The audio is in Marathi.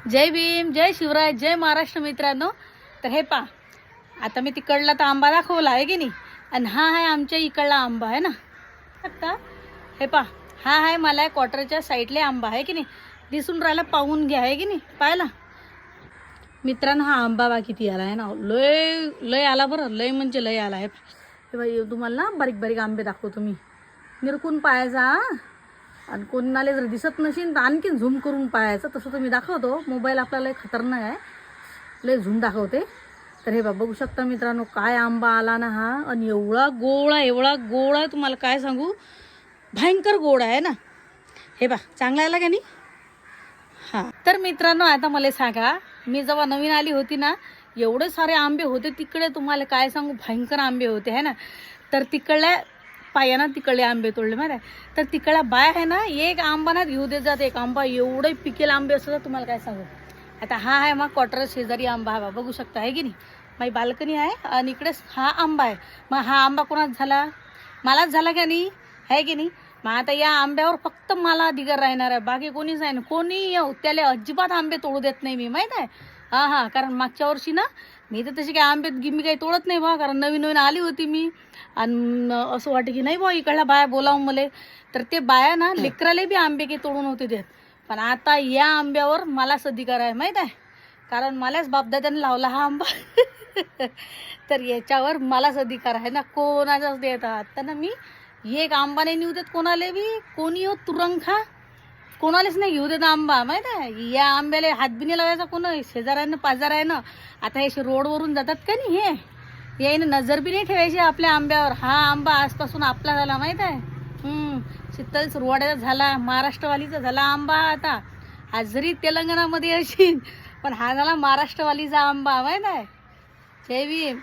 जय भीम, जय शिवराय, जय महाराष्ट्र मित्रांनो. तर हे पा, आता मी तिकडला तर आंबा दाखवला आहे की नाही, आणि हा आहे आमच्या इकडला आंबा आहे ना. आता हे पा, हा आहे मला क्वार्टरच्या साईडले आंबा आहे की नाही, दिसून राहिला, पाहून घ्या आहे की नाही, पाहिला मित्रांनो. हा आंबा बा किती आला आहे ना, लय लय आला बरं, लय म्हणजे लय आला आहे. हे बाई तुम्हाला ना बारीक बारीक आंबे दाखवतो मी, निरकून पाहायचा. आणि कोणाला जर दिसत नसेल तर आणखीन झूम करून पाहायचं. तसं तर मी दाखवतो, मोबाईल आपला लय खतरनाक आहे, लय झूम दाखवते. तर हे बा बघू शकता मित्रांनो, काय आंबा आला ना हा. आणि एवढा गोड आहे, एवढा गोड आहे, तुम्हाला काय सांगू, भयंकर गोड आहे ना. हे बा चांगला आला का नाही. हां, तर मित्रांनो आता मला सांगा, मी जेव्हा नवीन आली होती ना, एवढे सारे आंबे होते तिकडे, तुम्हाला काय सांगू, भयंकर आंबे होते है ना. तर तिकडल्या पायानं तिकडले आंबे तोडले माहिती आहे. तर तिकडल्या बाय आहे ना, एक आंबा ना घेऊ देत जात, एक आंबा एवढे पिकेल आंबे असतात तुम्हाला काय सांगू. आता हा आहे मग क्वार्टर शेजारी आंबा, हा बघू शकता आहे की नाही, माझी बाल्कनी आहे आणि इकडेच हा आंबा आहे. मग हा आंबा कोणाच झाला, मलाच झाला का नाही, आहे की नाही. मग आता या आंब्यावर फक्त मला अधिकार राहणार आहे, बाकी कोणीच नाही ना. कोणी येऊ त्याला अजिबात आंबे तोडू देत नाही मी, माहीत आहे. हां हां, कारण मागच्या वर्षी ना मी तर तशी काही आंबे गिम्मी काही तोडत नाही बा, कारण नवीन नवीन आली होती मी. आणि असं वाटतं की नाही बा इकडल्या बाया बोलावून मला, तर ते बाया ना लेकराला बी आंबे काही तोडून होते देत. पण आता या आंब्यावर मलाच अधिकार आहे, माहीत आहे, कारण मलाच बापदादाने लावला हा आंबा. तर याच्यावर मलाच अधिकार आहे ना, कोणाचाच देत आता ना मी. एक आंबा नाही नेऊ देत कोणाला बी, कोणी हो तुरंग खा, कोणालाच नाही घेऊ देत आंबा, माहीत आहे. या आंब्याला हात बी नाही लावायचा कोण, शेजाऱ्यानं पाजारायनं. आता हे रोडवरून जातात का नाही, हे यायनं नजर बी नाही ठेवायची आपल्या आंब्यावर. हा आंबा आजपासून आपला झाला, माहीत आहे. शीतल सुरवाड्याचा झाला, महाराष्ट्रवालीचा झाला आंबा. आता आज जरी तेलंगणामध्ये असेल, पण हा झाला महाराष्ट्रवालीचा आंबा, माहीत आहे. जय भीम.